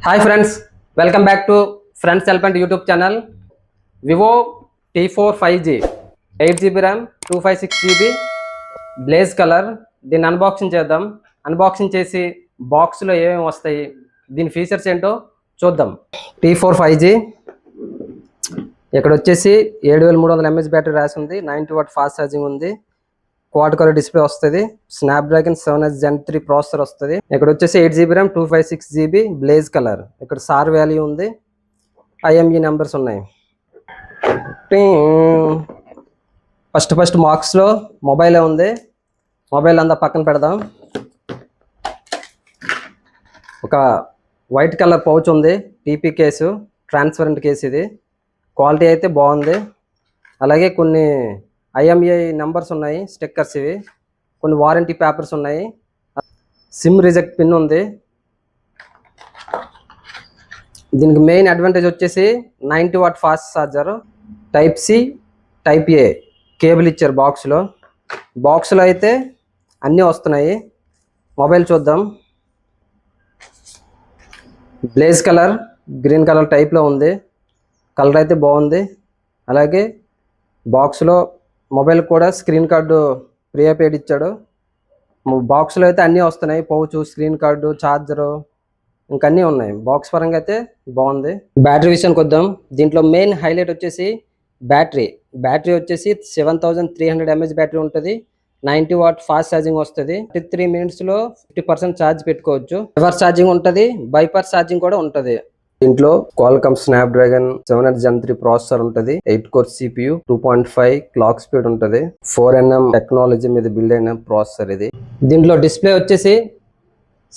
Hi friends, welcome back to Friends Help and YouTube channel. Vivo T4 5G 8GB RAM 256GB blaze colour. దీన్ని unboxing చేద్దాం. Unboxing చేసి బాక్స్లో ఏమేమి వస్తాయి, దీని ఫీచర్స్ ఏంటో చూద్దాం. T4 5G ఇక్కడ వచ్చేసి 7300 mAh బ్యాటరీ రాసి ఉంది. 90W ఫాస్ట్ ఛార్జింగ్ ఉంది. క్వాడ్ కలర్ డిస్ప్లే వస్తుంది. స్నాప్డ్రాగన్ 7S Gen 3 ప్రాసెసర్ వస్తుంది. ఇక్కడ వచ్చేసి 8GB RAM 256GB blaze colour. ఇక్కడ సార్ వాల్యూ ఉంది. IME నెంబర్స్ ఉన్నాయి. ఫస్ట్ బాక్స్లో మొబైలే ఉంది. మొబైల్ అంతా పక్కన పెడదాం. ఒక వైట్ కలర్ పౌచ్ ఉంది. TP case, transparent case. ఇది క్వాలిటీ అయితే బాగుంది. అలాగే కొన్ని IMEI నెంబర్స్ ఉన్నాయి, స్టిక్కర్స్. ఇవి కొన్ని వారంటీ పేపర్స్ ఉన్నాయి. సిమ్ రిజెక్ట్ పిన్ ఉంది. దీనికి మెయిన్ అడ్వాంటేజ్ వచ్చేసి 90W fast charger. Type-C Type-A cable ఇచ్చారు బాక్స్లో అయితే అన్నీ వస్తున్నాయి. మొబైల్ చూద్దాం. బ్లేజ్ కలర్, గ్రీన్ కలర్ టైప్లో ఉంది. కలర్ అయితే బాగుంది. అలాగే బాక్స్లో మొబైల్ కూడా స్క్రీన్ కార్డు ప్రీపెయిడ్ ఇచ్చాడు. బాక్స్లో అయితే అన్నీ వస్తున్నాయి. పౌచ్, స్క్రీన్ కార్డు, ఛార్జరు, ఇంకన్నీ ఉన్నాయి. బాక్స్ పరంగా అయితే బాగుంది. బ్యాటరీ విషయానికి వద్దాం. దీంట్లో మెయిన్ హైలైట్ వచ్చేసి బ్యాటరీ వచ్చేసి 7300 mAh బ్యాటరీ ఉంటుంది. 90W ఫాస్ట్ ఛార్జింగ్ వస్తుంది. 3 minutesలో 50% ఛార్జ్ పెట్టుకోవచ్చు. రివర్స్ ఛార్జింగ్ ఉంటుంది, బైపాస్ ఛార్జింగ్ కూడా ఉంటుంది. దీంట్లో Qualcomm Snapdragon 7S Gen 3 processor ఉంటుంది. 8 కోర్ CPU, 2.5 క్లాక్ స్పీడ్ ఉంటుంది. 4nm టెక్నాలజీ మీద బిల్డ్ అయిన ప్రాసెసర్ ఇది. దీంట్లో డిస్ప్లే వచ్చేసి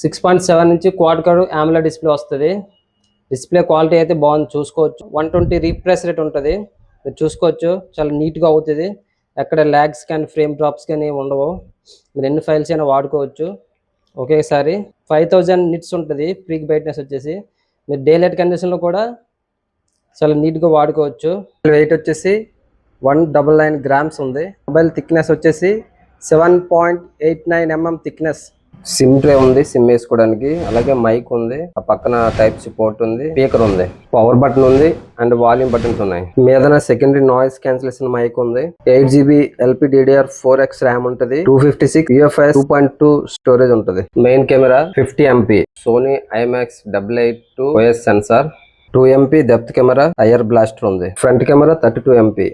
6.7 నుంచి క్వాడ్ కలర్ AMOLED డిస్ప్లే వస్తుంది. డిస్ప్లే క్వాలిటీ అయితే బాగుంది, చూసుకోవచ్చు. 120 రీఫ్రెష్ రేట్ ఉంటుంది. మీరు చూసుకోవచ్చు, చాలా నీట్గా అవుతుంది. ఎక్కడ ల్యాగ్స్ కానీ ఫ్రేమ్ డ్రాప్స్ కానీ ఉండవు. మీరు ఎన్ని ఫైల్స్ అయినా వాడుకోవచ్చు ఒకేసారి. 5000 nits ఉంటుంది. పీక్ బ్రైట్నెస్ వచ్చేసి మీరు డే లైట్ కండిషన్లో కూడా చాలా నీట్గా వాడుకోవచ్చు. వెయిట్ వచ్చేసి 199 grams ఉంది. మొబైల్ థిక్నెస్ వచ్చేసి 7.89 mm థిక్నెస్. సిమ్ ట్రే ఉంది, సిమ్ వేసుకోవడానికి. అలాగే మైక్ ఉంది, ఆ పక్కన Type-C పోర్ట్ ఉంది, స్పీకర్ ఉంది, పవర్ బటన్ ఉంది అండ్ వాల్యూమ్ బటన్స్ ఉన్నాయి. మీదన సెకండరీ నాయిస్ క్యాన్సిలేషన్ మైక్ ఉంది. 8GB LPDDR4X ర్యామ్ ఉంటుంది. 256 UFS 2.2 స్టోరేజ్ ఉంటుంది. Main camera 50 MP, Sony IMAX 882 OS sensor, 2 MP depth camera, IR blaster ఉంది. Front camera 32 MP.